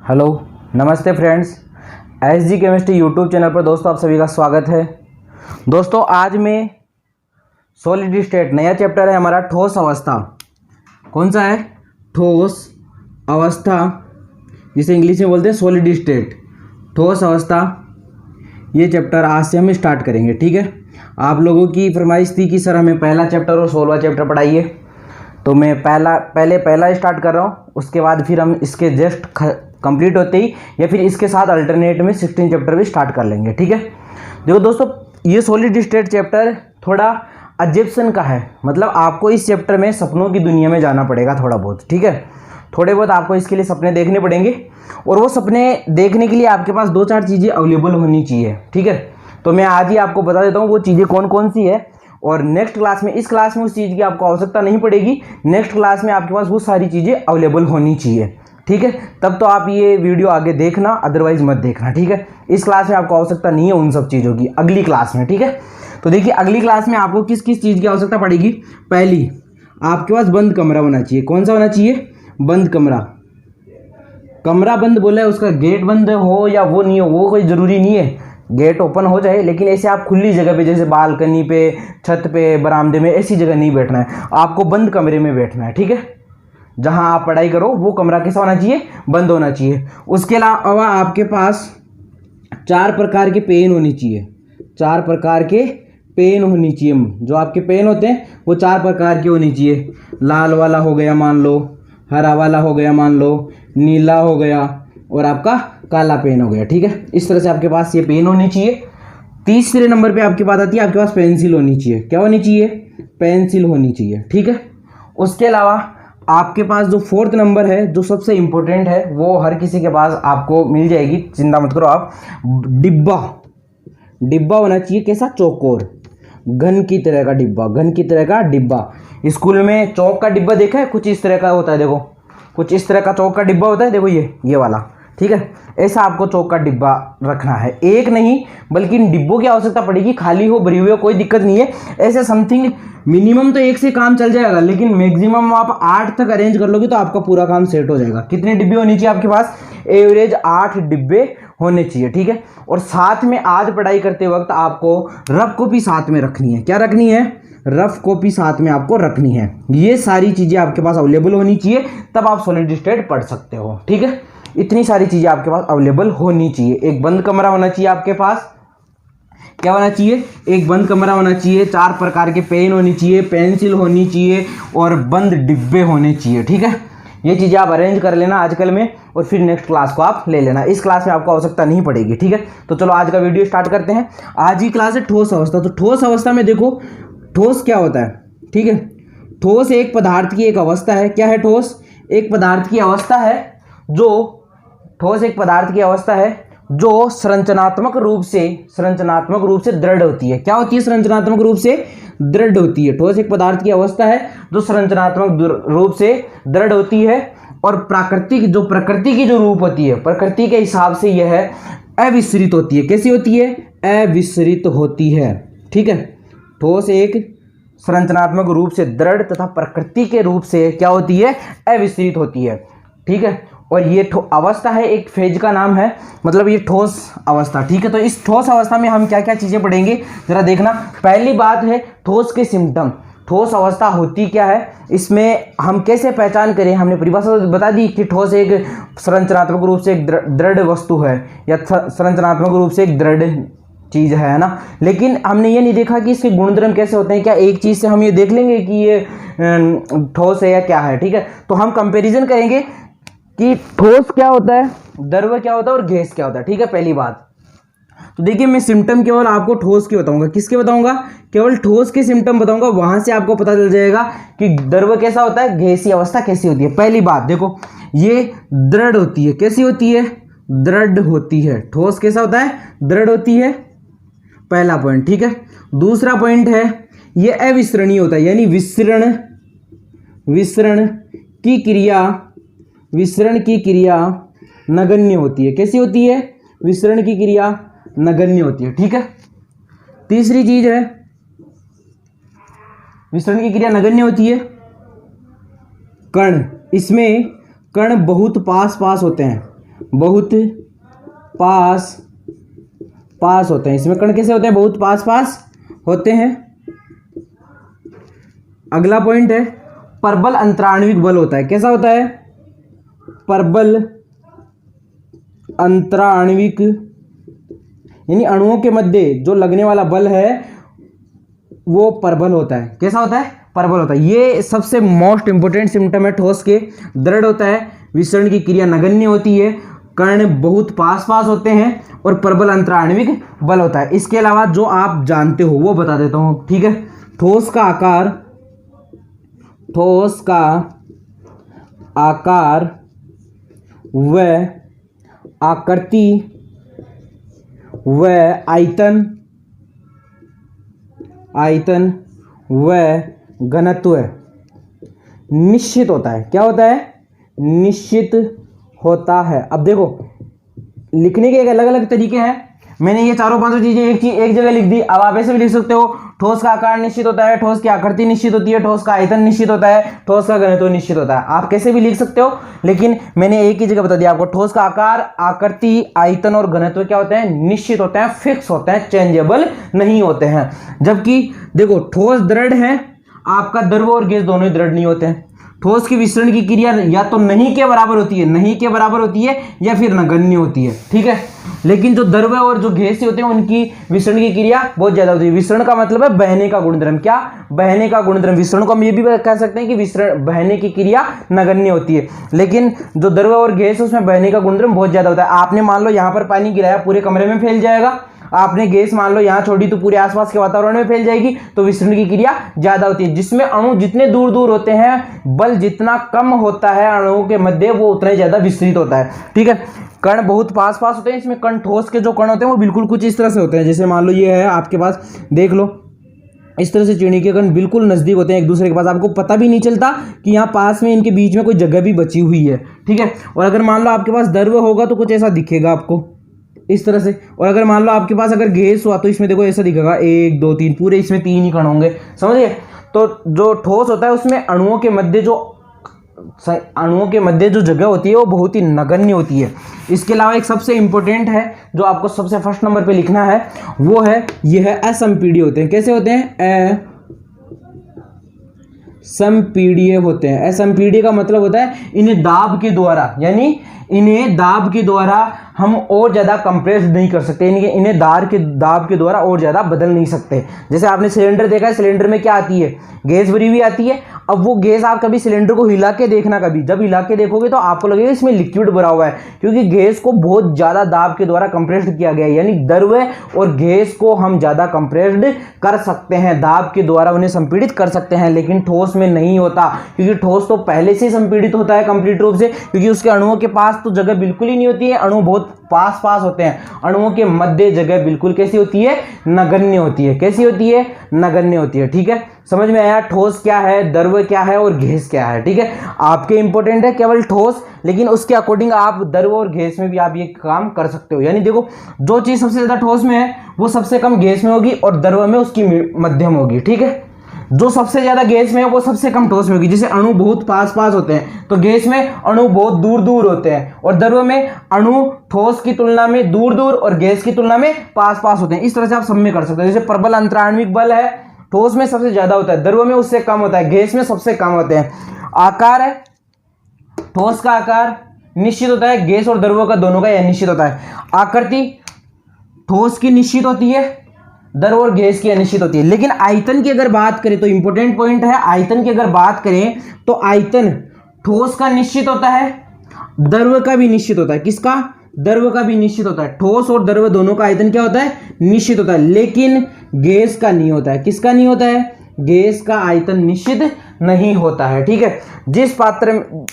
Hello, नमस्ते friends. S G chemistry YouTube channel पर दोस्तों आप सभी का स्वागत है। दोस्तों आज मैं सॉलिड स्टेट नया चैप्टर है हमारा ठोस अवस्था। कौन सा है? ठोस अवस्था, जिसे इंग्लिश में बोलते हैं सॉलिड स्टेट, ठोस अवस्था। ये चैप्टर आज से हम स्टार्ट करेंगे, ठीक है। आप लोगों की फरमाइश थी कि सर हमें पहला चैप्टर और 16वां चैप्टर पढ़ाइए, तो मैं पहला स्टार्ट कर रहा हूँ। उसके बाद फिर हम इसके जस्ट कंप्लीट होते ही या फिर इसके साथ अल्टरनेट में 16 चैप्टर भी स्टार्ट कर लेंगे, ठीक है। देखो दोस्तों, ये सॉलिड स्टेट चैप्टर थोड़ा अजैप्शन का है, मतलब आपको इस चैप्टर में सपनों की दुनिया में जाना पड़ेगा थोड़ा बहुत, ठीक है। थोड़े बहुत आपको इसके लिए सपने देखने पड़ेंगे, और वो सपने देखने के लिए आपके पास 2-4 चीज़ें अवेलेबल होनी चाहिए, ठीक है। तो मैं आज ही आपको बता देता हूँ वो चीज़ें कौन कौन सी है, और नेक्स्ट क्लास में, इस क्लास में उस चीज़ की आपको आवश्यकता नहीं पड़ेगी। नेक्स्ट क्लास में आपके पास वो सारी चीज़ें अवेलेबल होनी चाहिए, ठीक है। तब तो आप ये वीडियो आगे देखना, अदरवाइज मत देखना, ठीक है। इस क्लास में आपको आवश्यकता नहीं है उन सब चीज़ों की, अगली क्लास में, ठीक है। तो देखिए अगली क्लास में आपको किस किस चीज़ की आवश्यकता पड़ेगी। पहली, आपके पास बंद कमरा होना चाहिए। कौन सा होना चाहिए? बंद कमरा। कमरा बंद बोला है, उसका गेट बंद हो या वो नहीं हो, वो कोई ज़रूरी नहीं है। गेट ओपन हो जाए, लेकिन ऐसे आप खुली जगह पे, जैसे बालकनी पे, छत पे, बरामदे में, ऐसी जगह नहीं बैठना है। आपको बंद कमरे में बैठना है, ठीक है। जहां आप पढ़ाई करो वो कमरा कैसा होना चाहिए? बंद होना चाहिए। उसके अलावा आपके पास 4 प्रकार के पेन होनी चाहिए। 4 प्रकार के पेन होनी चाहिए। जो आपके पेन होते हैं वो 4 प्रकार के होनी चाहिए। लाल वाला हो गया मान लो, हरा वाला हो गया मान लो, नीला हो गया, और आपका काला पेन हो गया, ठीक है। इस तरह से आपके पास ये पेन होनी चाहिए। तीसरे नंबर पे आपकी बात आती है, आपके पास पेंसिल होनी चाहिए। क्या होनी चाहिए? पेंसिल होनी चाहिए, ठीक है। उसके अलावा आपके पास जो 4th नंबर है, जो सबसे इंपॉर्टेंट है, वो हर किसी के पास आपको मिल जाएगी, चिंता मत करो आप। डिब्बा, डिब्बा होना चाहिए। कैसा? चौकोर, घन की तरह का डिब्बा, घन की तरह का डिब्बा। स्कूल में चौक का डिब्बा देखा है? कुछ इस तरह का होता है, देखो कुछ इस तरह का चौक का डिब्बा होता है, देखो ये वाला, ठीक है। ऐसा आपको चौक का डिब्बा रखना है। एक नहीं बल्कि इन डिब्बों की आवश्यकता पड़ेगी, खाली हो भरी हुई हो कोई दिक्कत नहीं है। ऐसे समथिंग मिनिमम तो 1 से काम चल जाएगा, लेकिन मैक्सिमम आप 8 तक अरेंज कर लोगे तो आपका पूरा काम सेट हो जाएगा। कितने डिब्बे होने चाहिए आपके पास? एवरेज 8 डिब्बे होने चाहिए, ठीक है। और साथ में आज पढ़ाई करते वक्त आपको रफ कॉपी साथ में रखनी है। क्या रखनी है? रफ कॉपी साथ में आपको रखनी है। ये सारी चीजें आपके पास अवेलेबल होनी चाहिए, तब आप सॉलिड स्टेट पढ़ सकते हो, ठीक है। इतनी सारी चीजें आपके पास अवेलेबल होनी चाहिए। एक बंद कमरा होना चाहिए आपके पास। क्या होना चाहिए? एक बंद कमरा होना चाहिए। 4 प्रकार के पेन होनी चाहिए, पेंसिल होनी चाहिए, और बंद डिब्बे होने चाहिए, ठीक है। ये चीज़ें आप अरेंज कर लेना आजकल में, और फिर नेक्स्ट क्लास को आप ले लेना। इस क्लास में आपको आवश्यकता नहीं पड़ेगी, ठीक है। तो चलो आज का वीडियो स्टार्ट करते हैं। आज की क्लास है ठोस अवस्था। तो ठोस अवस्था में देखो, ठोस क्या होता है, ठीक है। ठोस एक पदार्थ की एक अवस्था है। क्या है? ठोस एक पदार्थ की अवस्था है जो ठोस एक पदार्थ की अवस्था है जो संरचनात्मक रूप से दृढ़ होती है। क्या होती है? संरचनात्मक रूप से दृढ़ होती है। ठोस एक पदार्थ की अवस्था है जो संरचनात्मक रूप से दृढ़ होती है, और प्रकृति की जो रूप होती है, प्रकृति के हिसाब से यह अविसरित होती है। कैसी होती है? अविसरित होती है, ठीक है। ठोस एक संरचनात्मक रूप से दृढ़ तथा प्रकृति के रूप से क्या होती है? अविसरित होती है, ठीक है। और ये अवस्था है, एक फेज का नाम है, मतलब ये ठोस अवस्था, ठीक है। तो इस ठोस अवस्था में हम क्या क्या चीजें पढ़ेंगे जरा देखना। पहली बात है ठोस के सिम्टम। ठोस अवस्था होती क्या है, इसमें हम कैसे पहचान करें। हमने परिभाषा बता दी कि ठोस एक संरचनात्मक रूप से एक दृढ़ वस्तु है, या संरचनात्मक रूप से एक दृढ़ चीज है ना। लेकिन हमने ये नहीं देखा कि इसके गुणधर्म कैसे होते हैं। क्या एक चीज से हम ये देख लेंगे कि ये ठोस है या क्या है, ठीक है। तो हम कंपेरिजन करेंगे कि ठोस क्या होता है, द्रव क्या होता है, और गैस क्या होता है, ठीक है। पहली बात तो देखिए, मैं सिम्टम केवल आपको ठोस के बताऊंगा। किसके बताऊंगा? केवल ठोस के सिम्टम बताऊंगा। वहां से आपको पता चल जाएगा कि द्रव कैसा होता है, गैसीय अवस्था कैसी होती है। पहली बात देखो, ये दृढ़ होती है। कैसी होती है? दृढ़ होती है। ठोस कैसा होता है? दृढ़ होती है, पहला पॉइंट, ठीक है। दूसरा पॉइंट है, ये अविसरणीय होता है, यानी विसरण की क्रिया नगण्य होती है। कैसी होती है? विसरण की क्रिया नगण्य होती है, ठीक है। तीसरी चीज है, विसरण की क्रिया नगण्य होती है। कण, इसमें कण बहुत पास पास होते हैं। बहुत पास पास होते हैं। इसमें कण कैसे होते हैं? बहुत पास पास होते हैं। अगला पॉइंट है परबल अंतराण्विक बल होता है। कैसा होता है? परबल अंतराण्विक, यानी अणुओं के मध्य जो लगने वाला बल है वो परबल होता है। कैसा होता है? परबल होता है। ये सबसे मोस्ट इंपोर्टेंट सिम्टम है ठोस के। दृढ़ होता है, विसरण की क्रिया नगण्य होती है, कण बहुत पास पास होते हैं और प्रबल अंतराण्विक बल होता है। इसके अलावा जो आप जानते हो वो बता देता हूं, ठीक है। ठोस का आकार व आकृति व आयतन व घनत्व निश्चित होता है। क्या होता है? निश्चित होता है। अब देखो, लिखने के एक अलग अलग तरीके हैं। मैंने ये चारों पांचों चीजें एक जगह लिख दी। अब आप ऐसे भी लिख सकते हो, ठोस का आकार निश्चित होता है, ठोस की आकृति निश्चित होती है, ठोस का आयतन निश्चित होता है, ठोस का घनत्व निश्चित होता है। आप कैसे भी लिख सकते हो, लेकिन मैंने एक ही जगह बता दिया आपको। ठोस का आकार, आकृति, आयतन और घनत्व क्या होते हैं? निश्चित होते हैं, फिक्स होते हैं, चेंजेबल नहीं होते हैं। जबकि देखो, ठोस दृढ़ है, आपका द्रव और गैस दोनों ही दृढ़ नहीं होते हैं। ठोस की विसरण की क्रिया या तो नहीं के बराबर होती है, या फिर नगण्य होती है, ठीक है। लेकिन जो द्रव और जो गैस होते हैं उनकी विसरण की क्रिया बहुत ज्यादा होती है। विसरण का मतलब है बहने का गुणधर्म। क्या? बहने का गुणधर्म। विसरण को हम ये भी कह सकते हैं कि विसरण, बहने की क्रिया नगण्य होती है। लेकिन जो द्रव और गैस है उसमें बहने का गुणधर्म बहुत ज्यादा होता है। आपने मान लो यहाँ पर पानी गिराया, पूरे कमरे में फैल जाएगा। आपने गैस मान लो यहाँ छोड़ी तो पूरे आसपास के वातावरण में फैल जाएगी, तो विसरण की क्रिया ज्यादा होती है। जिसमें अणु जितने दूर दूर होते हैं, बल जितना कम होता है अणुओं के मध्य, वो उतना ही ज्यादा विस्तृत होता है, ठीक है। कण बहुत पास पास होते हैं। इसमें कण, ठोस के जो कण होते हैं वो बिल्कुल कुछ इस तरह से होते हैं। जैसे मान लो ये है आपके पास, देख लो, इस तरह से चिड़ी के कण बिल्कुल नजदीक होते हैं एक दूसरे के पास। आपको पता भी नहीं चलता कि यहाँ पास में इनके बीच में कोई जगह भी बची हुई है, ठीक है। और अगर मान लो आपके पास द्रव होगा तो कुछ ऐसा दिखेगा आपको इस तरह से। और अगर मान लो आपके पास अगर गैस हुआ तो इसमें देखो ऐसा दिखेगा, 1 2 3, पूरे इसमें 3 ही कण होंगे, समझिए। तो जो ठोस होता है उसमें अणुओं के मध्य जो जगह होती है वो बहुत ही नगण्य होती है। इसके अलावा एक सबसे इंपॉर्टेंट है जो आपको सबसे फर्स्ट नंबर पे लिखना है, वो है, यह है असंपीडीय होते हैं। कैसे होते हैं? असंपीडीय होते हैं। असंपीडीय का मतलब होता है इन्हें दाब के द्वारा, यानी इन्हें दाब के द्वारा हम और ज्यादा कंप्रेस नहीं कर सकते, इन्हें दाब के द्वारा और ज्यादा बदल नहीं सकते। जैसे आपने सिलेंडर देखा है, सिलेंडर में क्या आती है? गैस भरी हुई आती है। अब वो गैस आप कभी सिलेंडर को हिला के देखना, कभी जब हिला के देखोगे तो आपको लगेगा इसमें लिक्विड भरा हुआ है, क्योंकि गैस को बहुत ज्यादा दाब के द्वारा कंप्रेस्ड किया गया है। यानी द्रव और गैस को हम ज्यादा कंप्रेस्ड कर सकते हैं, दाब के द्वारा उन्हें संपीड़ित कर सकते हैं। लेकिन ठोस में नहीं होता, क्योंकि ठोस तो पहले से ही संपीड़ित होता है कंप्लीट रूप से, क्योंकि उसके अणुओं के पास तो जगह बिल्कुल ही नहीं होती है। अणु बहुत पास पास होते हैं। अणुओं के मध्य जगह बिल्कुल कैसी होती है? नगण्य होती है। कैसी होती है? नगण्य होती है, ठीक है। समझ में आया? ठोस क्या है, द्रव क्या है और गैस क्या है, ठीक है। आपके इंपॉर्टेंट है केवल ठोस, लेकिन उसके अकॉर्डिंग आप द्रव और गैस में भी आप ये काम कर सकते हो। यानी देखो, जो चीज सबसे ज्यादा ठोस में है वो सबसे कम गैस में होगी और द्रव में उसकी मध्यम होगी, ठीक है। जो सबसे ज्यादा गैस में है वो सबसे कम ठोस में होगी। जैसे अणु बहुत पास पास होते हैं तो गैस में अणु बहुत दूर दूर होते हैं, और द्रव में अणु ठोस की तुलना में दूर दूर और गैस की तुलना में पास पास होते हैं। इस तरह से आप सब में कर सकते हो। जैसे प्रबल अंतराण्विक बल है, ठोस में सबसे ज्यादा होता है, द्रव में उससे कम होता है, गैस में सबसे कम होते हैं। आकार है, ठोस का आकार निश्चित होता है, गैस और द्रव का दोनों का यह निश्चित होता है। आकृति ठोस की निश्चित होती है, द्रव और गैस की अनिश्चित होती है। लेकिन आयतन की अगर बात करें तो इंपॉर्टेंट पॉइंट है, आयतन की अगर बात करें तो आयतन ठोस का निश्चित होता है, द्रव का भी निश्चित होता है। किसका? द्रव का भी निश्चित होता है। ठोस और द्रव दोनों का आयतन क्या होता है? निश्चित होता है। लेकिन गैस का नहीं होता है। किसका नहीं होता है? गैस का आयतन निश्चित नहीं होता है, ठीक है। जिस पात्र में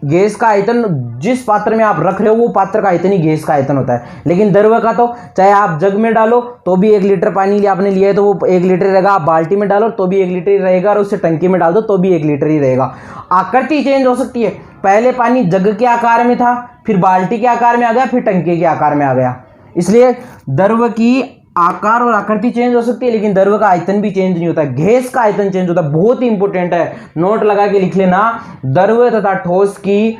गैस का आयतन, जिस पात्र में आप रख रहे हो वो पात्र का आयतन ही गैस का आयतन होता है। लेकिन द्रव का तो चाहे आप जग में डालो तो भी 1 लीटर पानी आपने लिया है तो वो 1 लीटर रहेगा, आप बाल्टी में डालो तो भी 1 लीटर ही रहेगा, और उससे टंकी में डाल दो तो भी 1 लीटर ही रहेगा। आकृति चेंज हो सकती है। पहले पानी जग के आकार में था, फिर बाल्टी के आकार में आ गया, फिर टंकी के आकार में आ गया। इसलिए द्रव की आकार और आकृति चेंज हो सकती है, लेकिन द्रव का आयतन भी चेंज नहीं होता। गैस का आयतन चेंज होता है। बहुत ही इंपॉर्टेंट है, नोट लगा के लिख लेना। द्रव तथा ठोस की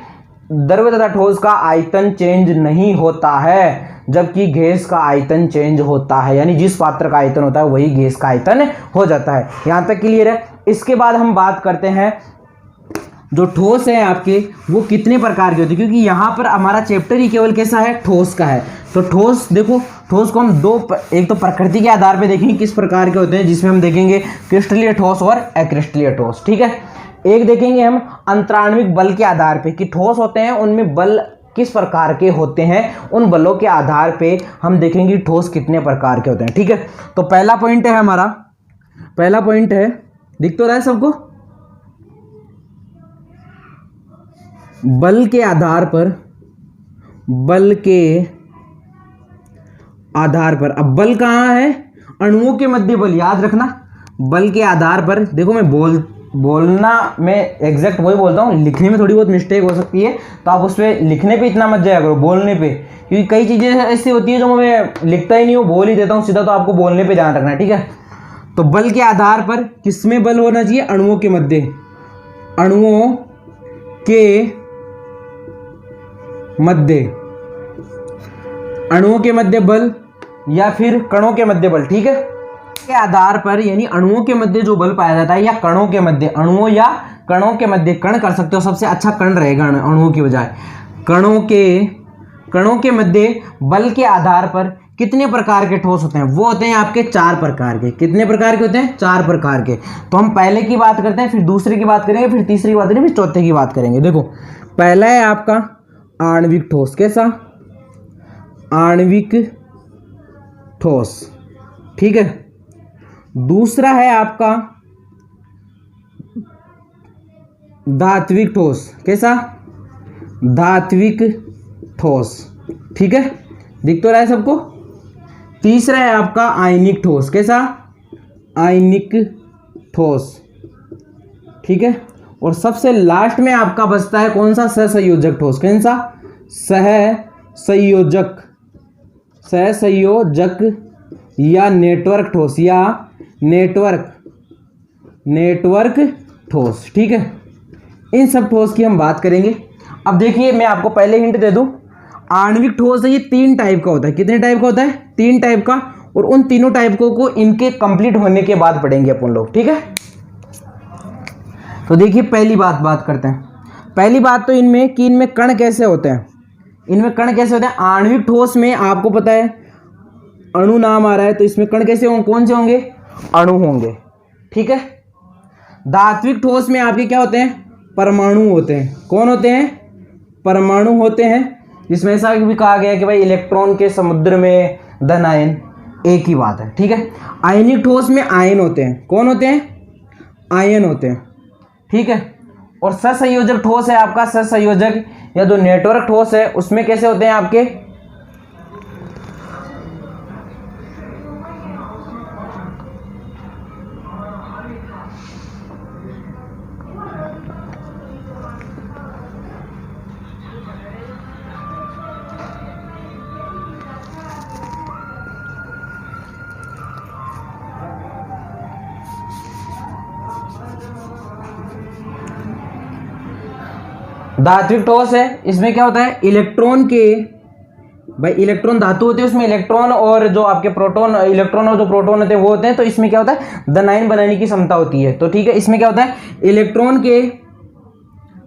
द्रव्य तथा ठोस का आयतन चेंज नहीं होता है, जबकि गैस का आयतन चेंज होता है। यानी जिस पात्र का आयतन होता है वही गैस का आयतन हो जाता है। यहां तक क्लियर है। इसके बाद हम बात करते हैं जो ठोस है आपके वो कितने प्रकार के होते हैं, क्योंकि यहाँ पर हमारा चैप्टर ही केवल कैसा है, ठोस का है। तो ठोस देखो, ठोस को हम एक तो प्रकृति के आधार पे देखेंगे किस प्रकार के होते हैं, जिसमें हम देखेंगे क्रिस्टलीय ठोस और अक्रिस्टलीय ठोस। ठीक है। एक देखेंगे हम अंतराण्विक बल के आधार पे कि ठोस होते हैं उनमें बल किस प्रकार के होते हैं, उन बलों के आधार पे हम देखेंगे ठोस कितने प्रकार के होते हैं। ठीक है। तो पहला पॉइंट है हमारा, पहला पॉइंट है, दिख तो रहा है सबको, बल के आधार पर, बल के आधार पर। अब बल कहाँ है, अणुओं के मध्य बल, याद रखना। बल के आधार पर देखो, मैं बोलना मैं एग्जैक्ट वही बोलता हूँ, लिखने में थोड़ी बहुत मिस्टेक हो सकती है, तो आप उस पर लिखने पे इतना मत जाया करो, बोलने पे, क्योंकि कई चीज़ें ऐसी होती है जो मैं लिखता ही नहीं हूँ, बोल ही देता हूँ सीधा, तो आपको बोलने पे ध्यान रखना है। ठीक है। तो बल के आधार पर किसमें बल होना चाहिए, अणुओं के मध्य, अणुओं के मध्य, अणुओं के मध्य बल या फिर कणों के मध्य बल। ठीक है। के आधार पर यानी अणुओं के मध्य जो बल पाया जाता है या कणों के मध्य, अणुओं या कणों के मध्य, कण कर सकते हो, सबसे अच्छा कण रहेगा अणुओं की बजाय, कणों के मध्य बल के आधार पर कितने प्रकार के ठोस होते हैं, वो होते हैं आपके 4 प्रकार के। कितने प्रकार के होते हैं, 4 प्रकार के। तो हम पहले की बात करते हैं, फिर दूसरे की बात करेंगे, फिर तीसरी की बात करेंगे, फिर चौथे की बात करेंगे। देखो, पहला है आपका आणविक ठोस। कैसा, आणविक ठोस। ठीक है। दूसरा है आपका धात्विक ठोस। कैसा, धात्विक ठोस। ठीक है, दिख तो रहा है सबको। तीसरा है आपका आयनिक ठोस। कैसा, आयनिक ठोस। ठीक है। और सबसे लास्ट में आपका बचता है कौन सा, सहसंयोजक ठोस। कौन सा, सहसंयोजक, सहसंयोजक या नेटवर्क ठोस, या नेटवर्क ठोस। ठीक है। इन सब ठोस की हम बात करेंगे। अब देखिए, मैं आपको पहले हिंट दे दूं, आणविक ठोस है ये 3 टाइप का होता है। कितने टाइप का होता है, 3 टाइप का, और उन तीनों टाइपों को इनके कंप्लीट होने के बाद पढ़ेंगे अपन लोग। ठीक है। तो देखिए, पहली बात करते हैं। पहली बात तो इनमें कि इनमें कण कैसे होते हैं, इनमें कण कैसे होते हैं। आणविक ठोस में आपको पता है अणु नाम आ रहा है, तो इसमें कण कैसे होंगे, कौन से होंगे, अणु होंगे। ठीक है। धात्विक ठोस में आपके क्या होते हैं, परमाणु होते हैं। कौन होते हैं, परमाणु होते हैं, जिसमें ऐसा भी कहा गया है कि भाई इलेक्ट्रॉन के समुद्र में धन आयन, एक ही बात है। ठीक है। आयनिक ठोस में आयन होते हैं। कौन होते हैं, आयन होते हैं। ठीक है। और सहसंयोजक ठोस है आपका, सहसंयोजक या जो नेटवर्क ठोस है उसमें कैसे होते हैं आपके, धात्विक ठोस है, इसमें क्या होता है, इलेक्ट्रॉन के, भाई इलेक्ट्रॉन धातु होते हैं, उसमें इलेक्ट्रॉन और जो आपके प्रोटॉन, इलेक्ट्रॉन और जो प्रोटॉन होते हैं वो होते हैं। तो इसमें क्या होता है, धन आयन बनाने की क्षमता होती है। तो ठीक है, इसमें क्या होता है, इलेक्ट्रॉन के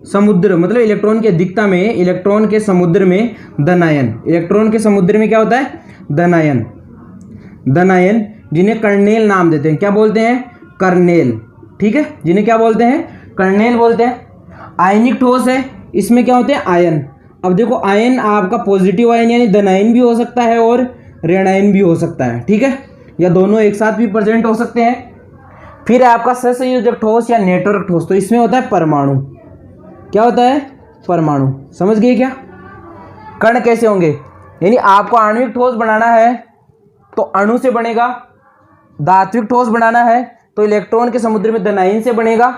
समुद्र, मतलब इलेक्ट्रॉन की अधिकता में, इलेक्ट्रॉन के समुद्र में धन आयन, इलेक्ट्रॉन के समुद्र में क्या होता है, धन आयन, धन आयन, जिन्हें कर्नेल नाम देते हैं। क्या बोलते हैं, कर्नेल। ठीक है, जिन्हें क्या बोलते हैं, कर्नेल बोलते हैं। आयनिक ठोस है, इसमें क्या होते हैं, आयन। अब देखो, आयन आपका पॉजिटिव आयन यानी धन आयन भी हो सकता है और ऋण आयन भी हो सकता है। ठीक है, या दोनों एक साथ भी प्रेजेंट हो सकते हैं। फिर आपका सहसंयोजक ठोस या नेटवर्क ठोस, तो इसमें होता है परमाणु। क्या होता है, परमाणु। समझ गए क्या, कण कैसे होंगे, यानी आपको आणविक ठोस बनाना है तो अणु से बनेगा, धात्विक ठोस बनाना है तो इलेक्ट्रॉन के समुद्र में धन आयन से बनेगा,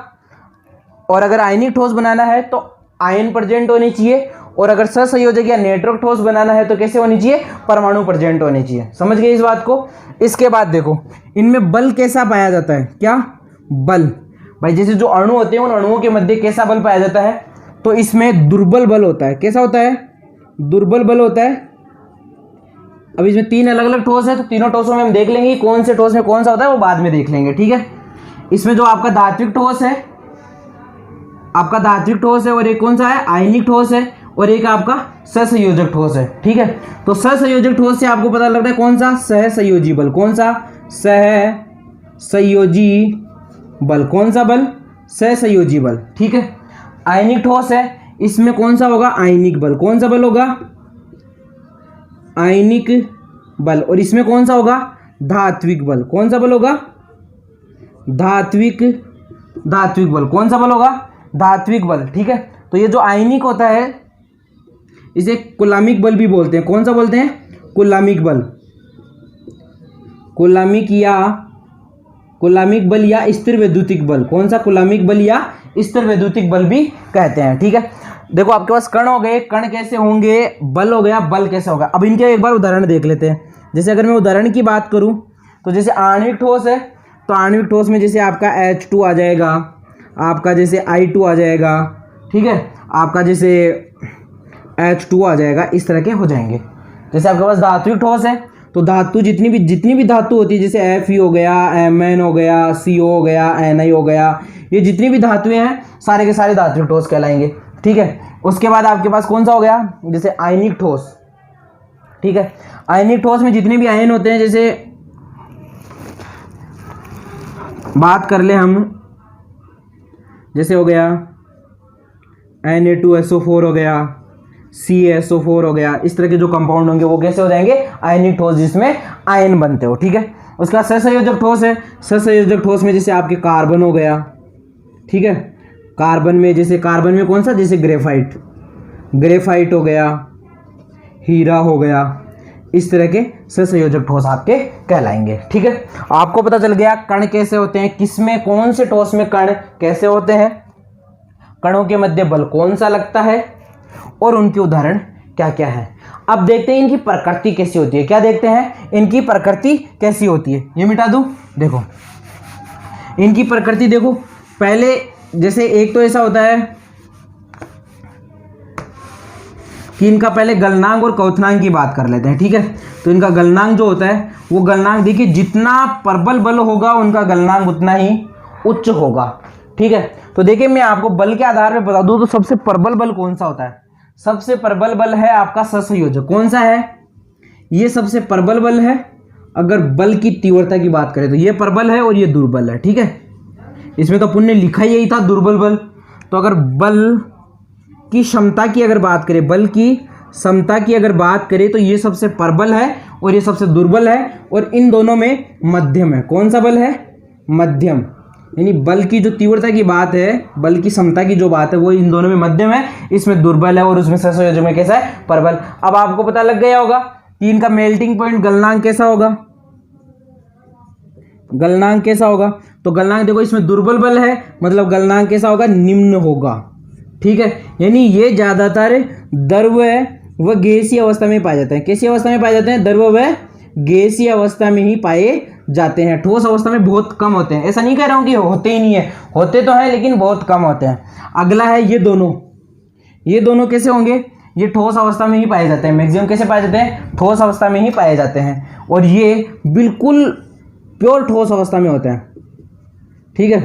और अगर आयनिक ठोस बनाना है तो आयन प्रेजेंट होनी चाहिए, और अगर सहसंयोजक या नेटवर्क ठोस बनाना है तो कैसे होनी चाहिए, परमाणु प्रेजेंट होने चाहिए। समझ गए इस बात को। इसके बाद देखो, इनमें बल कैसा पाया जाता है, क्या बल, भाई जैसे जो अणु होते हैं उन अणुओं के मध्य कैसा बल पाया जाता है, तो इसमें दुर्बल बल होता है। कैसा होता है? दुर्बल बल होता है। अब इसमें 3 अलग अलग ठोस है, तो तीनों ठोसों में हम देख लेंगे कौन से ठोस में कौन सा होता है, वो बाद में देख लेंगे। ठीक है, इसमें जो आपका धात्विक ठोस है, आपका धात्विक ठोस है, और एक कौन सा है? आयनिक ठोस है, और एक आपका सहसंयोजक ठोस है। ठीक है, तो सहसंयोजक ठोस से आपको पता लगता है कौन सा? सहसंयोजी बल। कौन सा? सहसंयोजी बल। कौन सा बल? सहसंयोजी बल। ठीक है, आयनिक ठोस है, इसमें कौन सा होगा? आयनिक बल। कौन सा बल होगा? आयनिक बल। और इसमें कौन सा होगा? धात्विक बल। कौन सा बल होगा? धात्विक बल। कौन सा बल होगा? धात्विक बल। ठीक है, तो ये जो आयनिक होता है इसे कुलामिक बल भी बोलते हैं। कौन सा बोलते हैं? कुलामिक बल। कुलामिक बल या स्थिर वैद्युतिक बल। कौन सा? कुलामिक बल या स्थिर वैद्युतिक बल भी कहते हैं। ठीक है, देखो आपके पास कण हो गए, कण कैसे होंगे? बल हो गया, बल कैसे होगा? अब इनके एक बार उदाहरण देख लेते हैं। जैसे अगर मैं उदाहरण की बात करूं तो जैसे आणविक ठोस है, तो आणविक ठोस में जैसे आपका H2 आ जाएगा, आपका जैसे I2 आ जाएगा। ठीक है, आपका जैसे H2 आ जाएगा, इस तरह के हो जाएंगे। जैसे आपके पास धात्विक ठोस है, तो धातु जितनी भी धातु होती है, जैसे Fe हो गया, Mn हो गया, CO हो गया, Ni हो गया, ये जितनी भी धातुएं हैं सारे के सारे धात्विक ठोस कहलाएंगे। ठीक है, उसके बाद आपके पास कौन सा हो गया? जैसे आयनिक ठोस। ठीक है, आयनिक ठोस में जितने भी आयन होते हैं, जैसे बात कर ले हम, जैसे हो गया Na2SO4 हो गया, CaSO4 हो गया, इस तरह के जो कंपाउंड होंगे वो कैसे हो जाएंगे? आयनिक ठोस, जिसमें आयन बनते हो। ठीक है, उसका सहसंयोजक ठोस है। सहसंयोजक ठोस में जैसे आपके कार्बन हो गया। ठीक है, कार्बन में कौन सा? जैसे ग्रेफाइट हो गया, हीरा हो गया, इस तरह के सहसंयोजक ठोस आपके कहलाएंगे। ठीक है, आपको पता चल गया कण कैसे होते हैं, किसमें कौन से ठोस में कण कैसे होते हैं, कणों के मध्य बल कौन सा लगता है, और उनके उदाहरण क्या क्या है। अब देखते हैं इनकी प्रकृति कैसी होती है। क्या देखते हैं? इनकी प्रकृति कैसी होती है। ये मिटा दूं, देखो इनकी प्रकृति देखो। पहले जैसे एक तो ऐसा होता है कि इनका पहले गलनांक और क्वथनांक की बात कर लेते हैं। ठीक है, तो इनका गलनांक जो होता है, वो गलनांक देखिए, जितना प्रबल बल होगा उनका गलनांक उतना ही उच्च होगा। ठीक है, तो देखिए मैं आपको बल के आधार पर बता दूं तो सबसे प्रबल बल कौन सा होता है? सबसे प्रबल बल है आपका सहसंयोजक। कौन सा है? ये सबसे प्रबल बल है। अगर बल की तीव्रता की बात करें तो ये प्रबल है और ये दुर्बल है। ठीक है, इसमें तो अपन ने लिखा ही यही था, दुर्बल बल। तो अगर बल की क्षमता की अगर बात करें, बल की क्षमता की अगर बात करें, तो ये सबसे प्रबल है और ये सबसे दुर्बल है, और इन दोनों में मध्यम है। कौन सा बल है? मध्यम। यानी बल की जो तीव्रता की बात है, बल की क्षमता की जो बात है, वो इन दोनों में मध्यम है। इसमें दुर्बल है और उसमें सहसंयोजक में कैसा है? प्रबल। अब आपको पता लग गया होगा कि इनका मेल्टिंग पॉइंट गलनांक कैसा होगा। गलनांक कैसा होगा? तो गलनांक देखो, इसमें दुर्बल बल है, मतलब गलनांक कैसा होगा? निम्न होगा। ठीक है, यानी ये ज्यादातर द्रव व गैसीय अवस्था में पाए जाते हैं। कैसी अवस्था में पाए जाते हैं? द्रव व गैसीय अवस्था में ही पाए जाते हैं। ठोस अवस्था में बहुत कम होते हैं। ऐसा नहीं कह रहा हूं कि होते ही नहीं है, होते तो हैं लेकिन बहुत कम होते हैं। अगला है ये दोनों कैसे होंगे? ये ठोस अवस्था में ही पाए जाते हैं। मैक्सिमम कैसे पाए जाते हैं? ठोस अवस्था में ही पाए जाते हैं, और ये बिल्कुल प्योर ठोस अवस्था में होते हैं। ठीक है,